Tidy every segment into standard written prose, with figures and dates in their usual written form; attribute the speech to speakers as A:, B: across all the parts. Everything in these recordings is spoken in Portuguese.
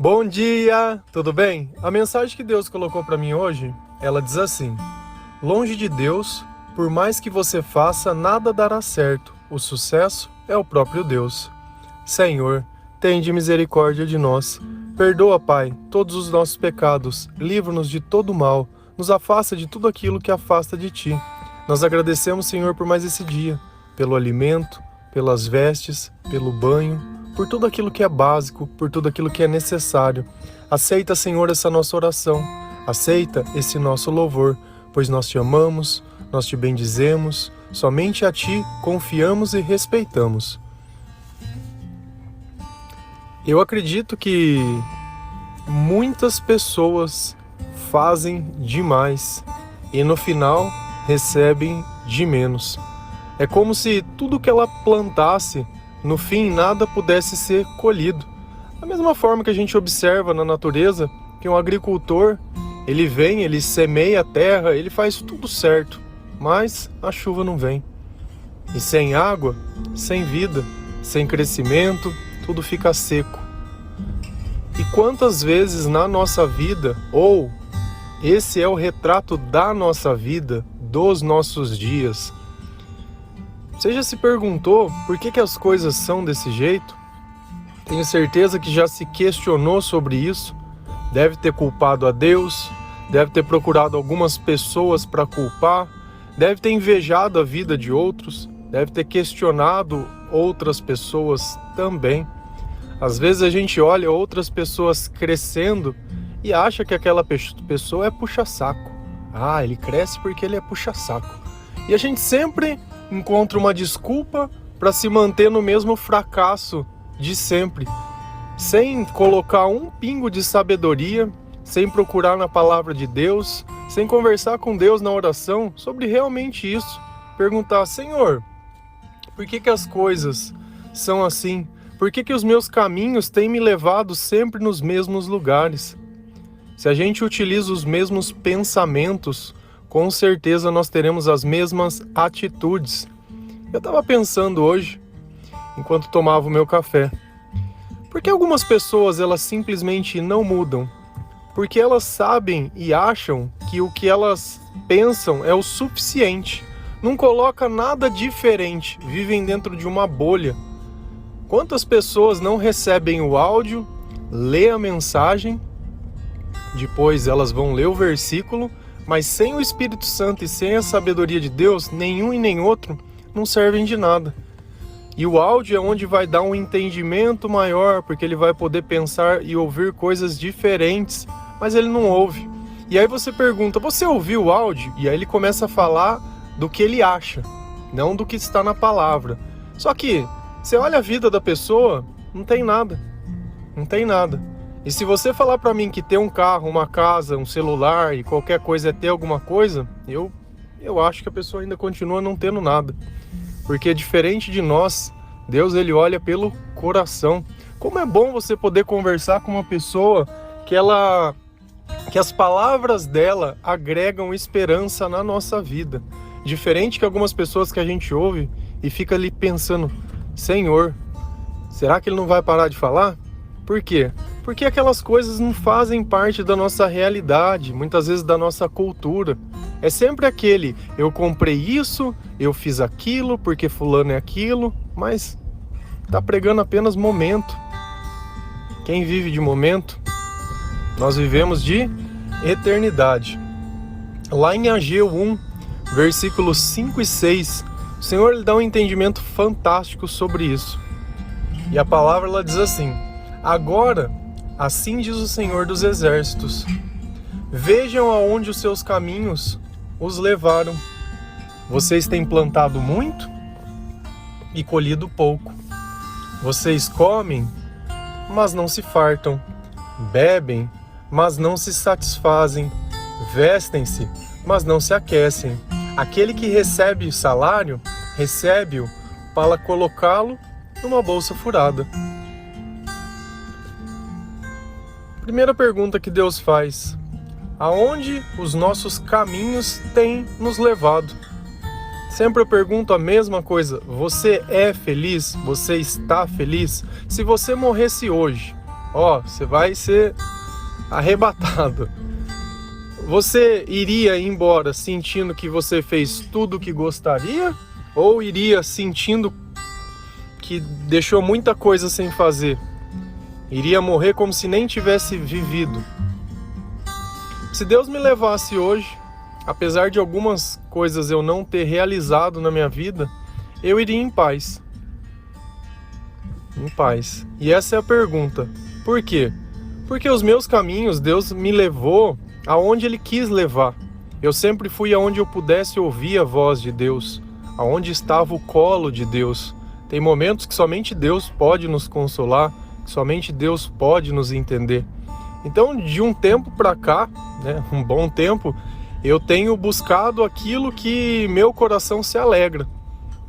A: Bom dia, tudo bem? A mensagem que Deus colocou para mim hoje, ela diz assim: longe de Deus, por mais que você faça, nada dará certo. O sucesso é o próprio Deus. Senhor, tende misericórdia de nós. Perdoa, Pai, todos os nossos pecados. Livra-nos de todo mal. Nos afasta de tudo aquilo que afasta de Ti. Nós agradecemos, Senhor, por mais esse dia, pelo alimento, pelas vestes, pelo banho, por tudo aquilo que é básico, por tudo aquilo que é necessário. Aceita, Senhor, essa nossa oração. Aceita esse nosso louvor, pois nós Te amamos, nós Te bendizemos, somente a Ti confiamos e respeitamos. Eu acredito que muitas pessoas fazem demais e no final recebem de menos. É como se tudo que ela plantasse, no fim nada pudesse ser colhido. Da mesma forma que a gente observa na natureza que um agricultor, ele vem, ele semeia a terra, ele faz tudo certo, mas a chuva não vem. E sem água, sem vida, sem crescimento, tudo fica seco. E quantas vezes na nossa vida, ou esse é o retrato da nossa vida, dos nossos dias, você já se perguntou por que as coisas são desse jeito? Tenho certeza que já se questionou sobre isso, deve ter culpado a Deus, deve ter procurado algumas pessoas para culpar, deve ter invejado a vida de outros, deve ter questionado outras pessoas também. Às vezes a gente olha outras pessoas crescendo e acha que aquela pessoa é puxa-saco. Ah, ele cresce porque ele é puxa-saco. E a gente sempre encontra uma desculpa para se manter no mesmo fracasso de sempre, sem colocar um pingo de sabedoria, sem procurar na palavra de Deus, sem conversar com Deus na oração sobre realmente isso. Perguntar: Senhor, por que as coisas são assim? Por que os meus caminhos têm me levado sempre nos mesmos lugares? Se a gente utiliza os mesmos pensamentos, com certeza nós teremos as mesmas atitudes. Eu estava pensando hoje, enquanto tomava o meu café, por que algumas pessoas elas simplesmente não mudam? Porque elas sabem e acham que o que elas pensam é o suficiente. Não coloca nada diferente, vivem dentro de uma bolha. Quantas pessoas não recebem o áudio, lê a mensagem, depois elas vão ler o versículo, mas sem o Espírito Santo e sem a sabedoria de Deus, nenhum e nem outro não servem de nada. E o áudio é onde vai dar um entendimento maior, porque ele vai poder pensar e ouvir coisas diferentes, mas ele não ouve. E aí você pergunta: você ouviu o áudio? E aí ele começa a falar do que ele acha, não do que está na palavra. Só que você olha a vida da pessoa, não tem nada. Não tem nada. E se você falar pra mim que ter um carro, uma casa, um celular e qualquer coisa é ter alguma coisa, eu acho que a pessoa ainda continua não tendo nada. Porque diferente de nós, Deus ele olha pelo coração. Como é bom você poder conversar com uma pessoa que as palavras dela agregam esperança na nossa vida. Diferente que algumas pessoas que a gente ouve e fica ali pensando: Senhor, será que ele não vai parar de falar? Por quê? Porque aquelas coisas não fazem parte da nossa realidade, muitas vezes da nossa cultura. É sempre aquele: eu comprei isso, eu fiz aquilo, porque fulano é aquilo, mas está pregando apenas momento. Quem vive de momento, nós vivemos de eternidade. Lá em Ageu 1, versículos 5 e 6, o Senhor lhe dá um entendimento fantástico sobre isso. E a palavra ela diz assim: agora, assim diz o Senhor dos Exércitos, vejam aonde os seus caminhos os levaram. Vocês têm plantado muito e colhido pouco. Vocês comem, mas não se fartam. Bebem, mas não se satisfazem. Vestem-se, mas não se aquecem. Aquele que recebe o salário, recebe-o para colocá-lo numa bolsa furada. Primeira pergunta que Deus faz: aonde os nossos caminhos têm nos levado? Sempre eu pergunto a mesma coisa: você é feliz? Você está feliz? Se você morresse hoje, você vai ser arrebatado. Você iria embora sentindo que você fez tudo o que gostaria? Ou iria sentindo que deixou muita coisa sem fazer? Iria morrer como se nem tivesse vivido? Se Deus me levasse hoje, apesar de algumas coisas eu não ter realizado na minha vida, eu iria em paz. Em paz. E essa é a pergunta. Por quê? Porque os meus caminhos, Deus me levou aonde Ele quis levar. Eu sempre fui aonde eu pudesse ouvir a voz de Deus, aonde estava o colo de Deus. Tem momentos que somente Deus pode nos consolar, que somente Deus pode nos entender. Então, de um tempo para cá, um bom tempo, eu tenho buscado aquilo que meu coração se alegra.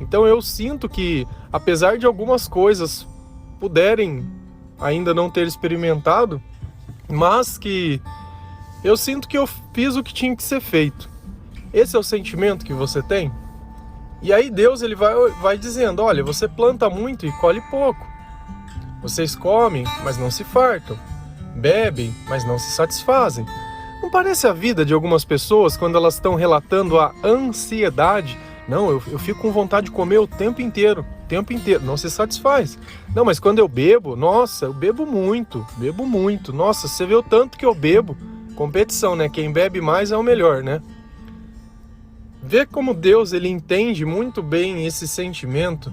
A: Então eu sinto que, apesar de algumas coisas puderem ainda não ter experimentado, mas que eu sinto que eu fiz o que tinha que ser feito. Esse é o sentimento que você tem? E aí Deus ele vai dizendo, olha, você planta muito e colhe pouco. Vocês comem, mas não se fartam. Bebem, mas não se satisfazem. Não parece a vida de algumas pessoas quando elas estão relatando a ansiedade? Não, eu fico com vontade de comer o tempo inteiro, não se satisfaz. Não, mas quando eu bebo, nossa, eu bebo muito. Nossa, você vê o tanto que eu bebo. Competição, né? Quem bebe mais é o melhor, né? Vê como Deus ele entende muito bem esse sentimento.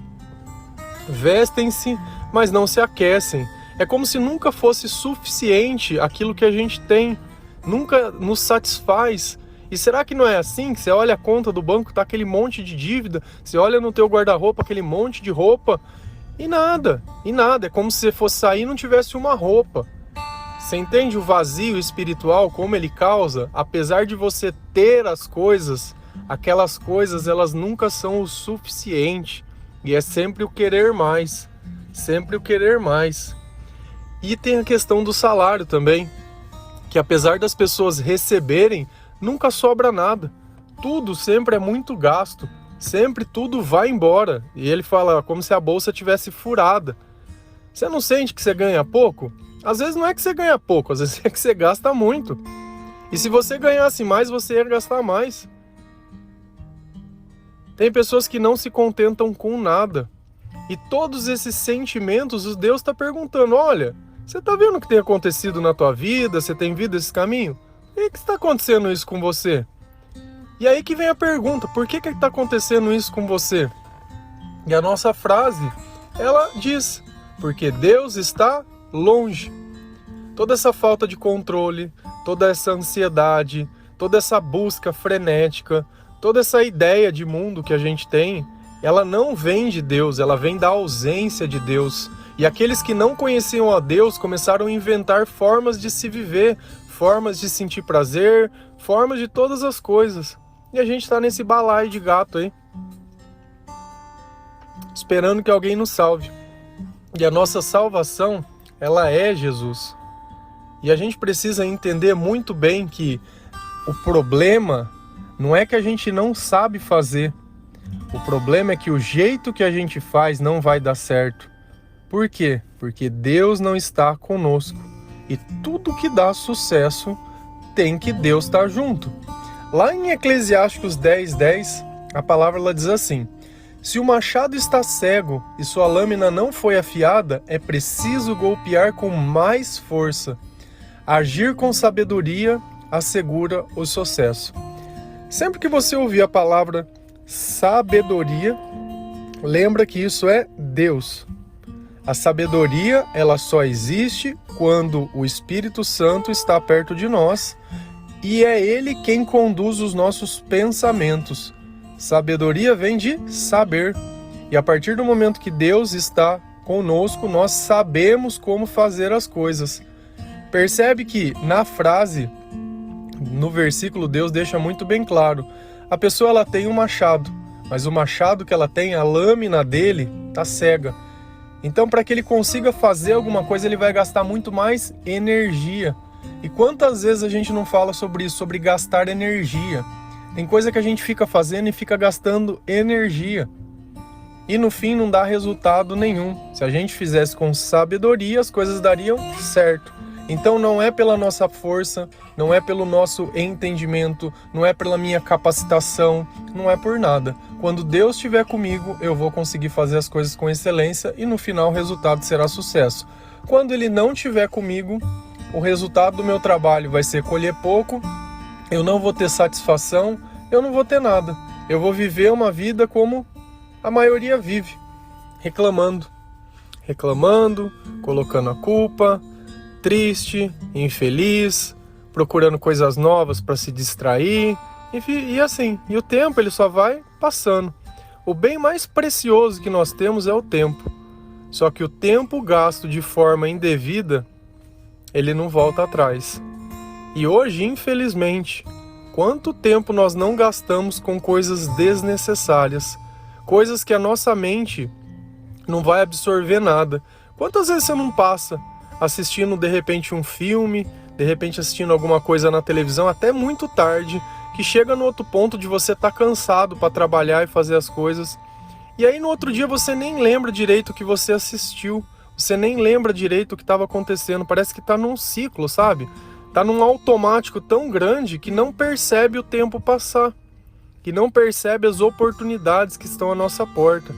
A: Vestem-se, mas não se aquecem. É como se nunca fosse suficiente aquilo que a gente tem. Nunca nos satisfaz. E será que não é assim? Que você olha a conta do banco, tá aquele monte de dívida, você olha no teu guarda-roupa, aquele monte de roupa, e nada. É como se você fosse sair e não tivesse uma roupa. Você entende o vazio espiritual, como ele causa? Apesar de você ter as coisas, aquelas coisas, elas nunca são o suficiente. E é sempre o querer mais. Sempre o querer mais. E tem a questão do salário também. Que apesar das pessoas receberem, nunca sobra nada. Tudo sempre é muito gasto. Sempre tudo vai embora. E ele fala como se a bolsa tivesse furada. Você não sente que você ganha pouco? Às vezes não é que você ganha pouco, às vezes é que você gasta muito. E se você ganhasse mais, você ia gastar mais. Tem pessoas que não se contentam com nada. E todos esses sentimentos, Deus está perguntando, olha, você está vendo o que tem acontecido na tua vida? Você tem vindo esse caminho? Por que está acontecendo isso com você? E aí que vem a pergunta, por que está acontecendo isso com você? E a nossa frase, ela diz, porque Deus está longe. Toda essa falta de controle, toda essa ansiedade, toda essa busca frenética, toda essa ideia de mundo que a gente tem, ela não vem de Deus, ela vem da ausência de Deus. E aqueles que não conheciam a Deus começaram a inventar formas de se viver, formas de sentir prazer, formas de todas as coisas. E a gente está nesse balaio de gato aí, esperando que alguém nos salve. E a nossa salvação, ela é Jesus. E a gente precisa entender muito bem que o problema não é que a gente não sabe fazer. O problema é que o jeito que a gente faz não vai dar certo. Por quê? Porque Deus não está conosco. E tudo que dá sucesso tem que Deus estar junto. Lá em Eclesiásticos 10:10, a palavra ela diz assim: se o machado está cego e sua lâmina não foi afiada, é preciso golpear com mais força. Agir com sabedoria assegura o sucesso. Sempre que você ouvir a palavra sabedoria, lembra que isso é Deus. A sabedoria, ela só existe quando o Espírito Santo está perto de nós e é Ele quem conduz os nossos pensamentos. Sabedoria vem de saber. E a partir do momento que Deus está conosco, nós sabemos como fazer as coisas. Percebe que na frase, no versículo, Deus deixa muito bem claro. A pessoa ela tem um machado, mas o machado que ela tem, a lâmina dele, está cega. Então, para que ele consiga fazer alguma coisa, ele vai gastar muito mais energia. E quantas vezes a gente não fala sobre isso, sobre gastar energia? Tem coisa que a gente fica fazendo e fica gastando energia. e no fim não dá resultado nenhum. Se a gente fizesse com sabedoria, as coisas dariam certo. Então não é pela nossa força, não é pelo nosso entendimento, não é pela minha capacitação, não é por nada. Quando Deus estiver comigo, eu vou conseguir fazer as coisas com excelência e no final o resultado será sucesso. Quando Ele não estiver comigo, o resultado do meu trabalho vai ser colher pouco, eu não vou ter satisfação, eu não vou ter nada. Eu vou viver uma vida como a maioria vive, reclamando, colocando a culpa, triste, infeliz, procurando coisas novas para se distrair, enfim, e assim. E o tempo ele só vai passando. O bem mais precioso que nós temos é o tempo. Só que o tempo gasto de forma indevida, ele não volta atrás. E hoje, infelizmente, quanto tempo nós não gastamos com coisas desnecessárias, coisas que a nossa mente não vai absorver nada. Quantas vezes você não passa assistindo de repente um filme, de repente assistindo alguma coisa na televisão até muito tarde, que chega no outro ponto de você estar cansado para trabalhar e fazer as coisas, e aí no outro dia você nem lembra direito o que você assistiu, você nem lembra direito o que estava acontecendo, parece que está num ciclo, sabe? Está num automático tão grande que não percebe o tempo passar, que não percebe as oportunidades que estão à nossa porta.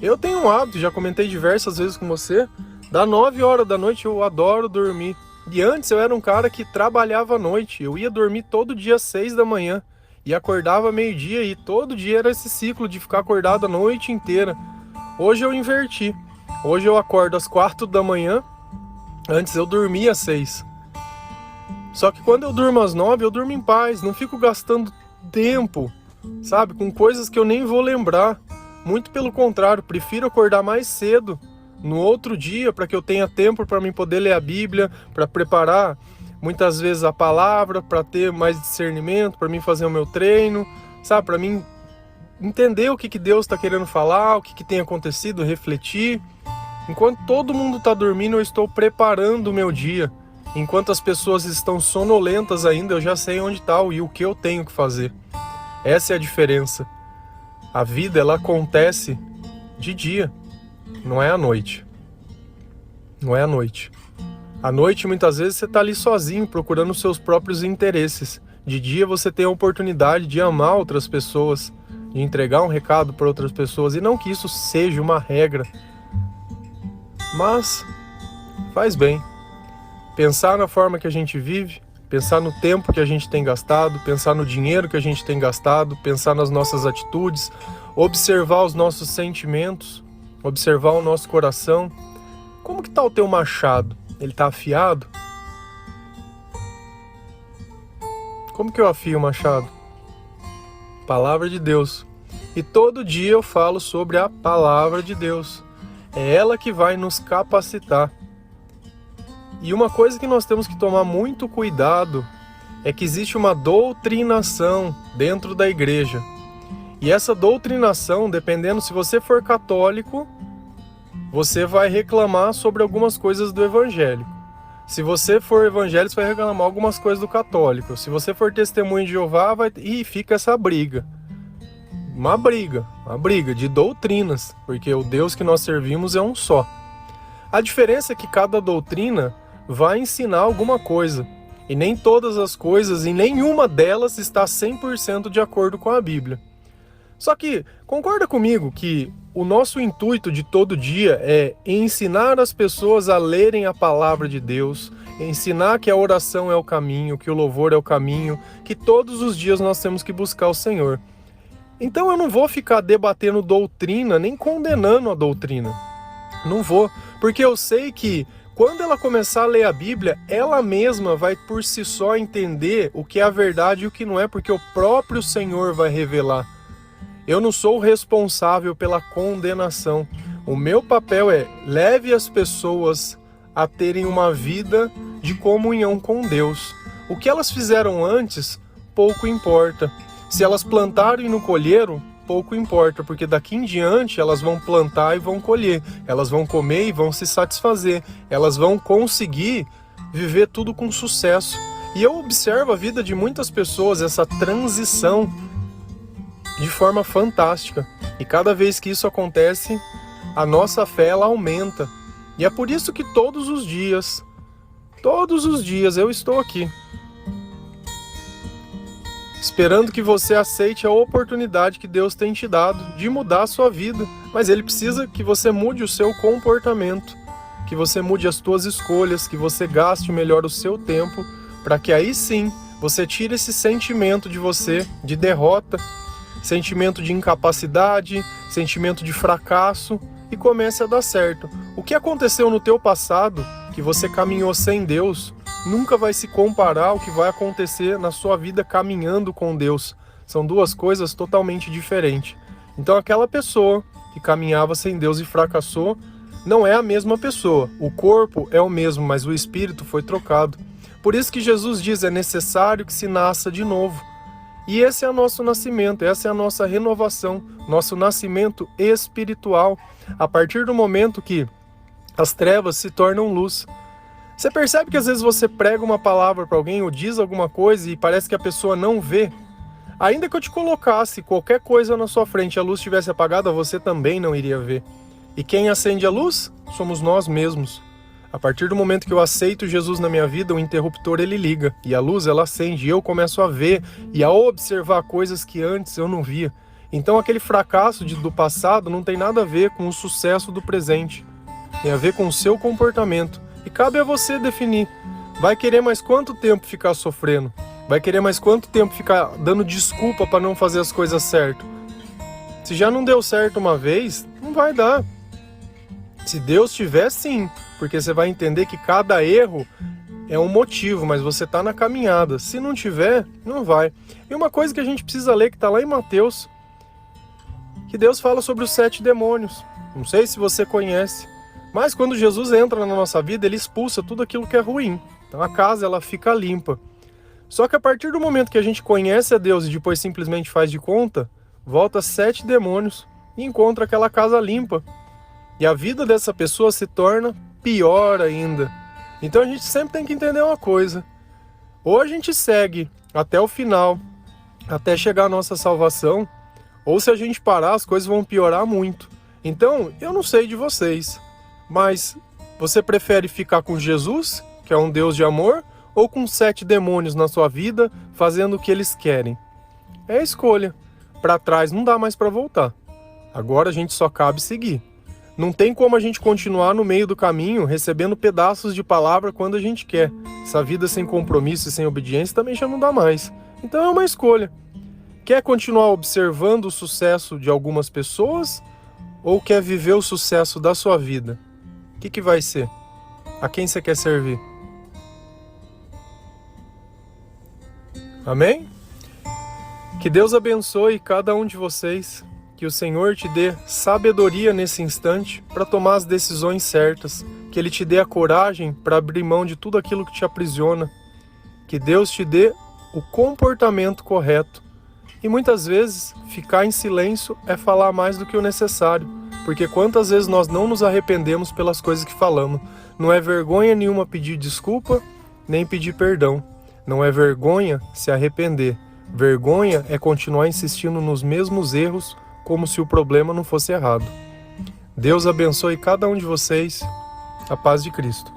A: Eu tenho um hábito, já comentei diversas vezes com você, da 9 horas da noite eu adoro dormir. E antes eu era um cara que trabalhava à noite. Eu ia dormir todo dia às 6 da manhã. E acordava meio-dia e todo dia era esse ciclo de ficar acordado a noite inteira. Hoje eu inverti. Hoje eu acordo às 4 da manhã. Antes eu dormia às 6. Só que quando eu durmo às 9 eu durmo em paz. Não fico gastando tempo, sabe? Com coisas que eu nem vou lembrar. Muito pelo contrário, prefiro acordar mais cedo no outro dia, para que eu tenha tempo para mim poder ler a Bíblia, para preparar muitas vezes a palavra, para ter mais discernimento, para mim fazer o meu treino, sabe? Para mim entender o que Deus está querendo falar, o que tem acontecido, refletir. Enquanto todo mundo está dormindo, eu estou preparando o meu dia. Enquanto as pessoas estão sonolentas ainda, eu já sei onde está e o que eu tenho que fazer. Essa é a diferença. A vida, ela acontece de dia. Não é à noite. Não é à noite. À noite, muitas vezes, você está ali sozinho, procurando os seus próprios interesses. De dia, você tem a oportunidade de amar outras pessoas, de entregar um recado para outras pessoas. E não que isso seja uma regra. Mas faz bem. Pensar na forma que a gente vive, pensar no tempo que a gente tem gastado, pensar no dinheiro que a gente tem gastado, pensar nas nossas atitudes, observar os nossos sentimentos, observar o nosso coração. Como que está o teu machado? Ele está afiado? Como que eu afio o machado? Palavra de Deus. E todo dia eu falo sobre a palavra de Deus. É ela que vai nos capacitar. E uma coisa que nós temos que tomar muito cuidado é que existe uma doutrinação dentro da igreja. E essa doutrinação, dependendo, se você for católico, você vai reclamar sobre algumas coisas do evangelho. Se você for evangélico, você vai reclamar algumas coisas do católico. Se você for testemunho de Jeová, e fica essa briga. Uma briga de doutrinas, porque o Deus que nós servimos é um só. A diferença é que cada doutrina vai ensinar alguma coisa. E nem todas as coisas, e nenhuma delas está 100% de acordo com a Bíblia. Só que, concorda comigo que o nosso intuito de todo dia é ensinar as pessoas a lerem a palavra de Deus, ensinar que a oração é o caminho, que o louvor é o caminho, que todos os dias nós temos que buscar o Senhor. Então eu não vou ficar debatendo doutrina, nem condenando a doutrina. Não vou, porque eu sei que quando ela começar a ler a Bíblia, ela mesma vai por si só entender o que é a verdade e o que não é, porque o próprio Senhor vai revelar. Eu não sou responsável pela condenação. O meu papel é leve as pessoas a terem uma vida de comunhão com Deus. O que elas fizeram antes, pouco importa. Se elas plantaram e não colheram, pouco importa, porque daqui em diante elas vão plantar e vão colher. Elas vão comer e vão se satisfazer. Elas vão conseguir viver tudo com sucesso. E eu observo a vida de muitas pessoas, essa transição de forma fantástica. E cada vez que isso acontece, a nossa fé ela aumenta. E é por isso que todos os dias eu estou aqui, esperando que você aceite a oportunidade que Deus tem te dado de mudar a sua vida. Mas Ele precisa que você mude o seu comportamento, que você mude as suas escolhas, que você gaste melhor o seu tempo, para que aí sim você tire esse sentimento de você, de derrota, sentimento de incapacidade, sentimento de fracasso, e comece a dar certo. O que aconteceu no teu passado, que você caminhou sem Deus, nunca vai se comparar ao que vai acontecer na sua vida caminhando com Deus. São duas coisas totalmente diferentes. Então aquela pessoa que caminhava sem Deus e fracassou, não é a mesma pessoa. O corpo é o mesmo, mas o espírito foi trocado. Por isso que Jesus diz, é necessário que se nasça de novo. E esse é o nosso nascimento, essa é a nossa renovação, nosso nascimento espiritual, a partir do momento que as trevas se tornam luz. Você percebe que às vezes você prega uma palavra para alguém ou diz alguma coisa e parece que a pessoa não vê? Ainda que eu te colocasse qualquer coisa na sua frente e a luz estivesse apagada, você também não iria ver. E quem acende a luz? Somos nós mesmos. A partir do momento que eu aceito Jesus na minha vida, o interruptor ele liga e a luz ela acende e eu começo a ver e a observar coisas que antes eu não via. Então aquele fracasso do passado não tem nada a ver com o sucesso do presente. Tem a ver com o seu comportamento. E cabe a você definir. Vai querer mais quanto tempo ficar sofrendo? Vai querer mais quanto tempo ficar dando desculpa para não fazer as coisas certo? Se já não deu certo uma vez, não vai dar. Se Deus tiver, sim, porque você vai entender que cada erro é um motivo, mas você está na caminhada. Se não tiver, não vai. E uma coisa que a gente precisa ler, que está lá em Mateus, que Deus fala sobre os 7 demônios. Não sei se você conhece, mas quando Jesus entra na nossa vida, Ele expulsa tudo aquilo que é ruim. Então a casa ela fica limpa. Só que a partir do momento que a gente conhece a Deus e depois simplesmente faz de conta, volta 7 demônios e encontra aquela casa limpa. E a vida dessa pessoa se torna pior ainda. Então a gente sempre tem que entender uma coisa. Ou a gente segue até o final, até chegar à nossa salvação, ou se a gente parar, as coisas vão piorar muito. Então, eu não sei de vocês, mas você prefere ficar com Jesus, que é um Deus de amor, ou com 7 demônios na sua vida, fazendo o que eles querem? É a escolha. Para trás não dá mais para voltar. Agora a gente só cabe seguir. Não tem como a gente continuar no meio do caminho recebendo pedaços de palavra quando a gente quer. Essa vida sem compromisso e sem obediência também já não dá mais. Então é uma escolha. Quer continuar observando o sucesso de algumas pessoas ou quer viver o sucesso da sua vida? O que vai ser? A quem você quer servir? Amém? Que Deus abençoe cada um de vocês. Que o Senhor te dê sabedoria nesse instante para tomar as decisões certas. Que Ele te dê a coragem para abrir mão de tudo aquilo que te aprisiona. Que Deus te dê o comportamento correto. E muitas vezes, ficar em silêncio é falar mais do que o necessário. Porque quantas vezes nós não nos arrependemos pelas coisas que falamos. Não é vergonha nenhuma pedir desculpa, nem pedir perdão. Não é vergonha se arrepender. Vergonha é continuar insistindo nos mesmos erros, como se o problema não fosse errado. Deus abençoe cada um de vocês. A paz de Cristo.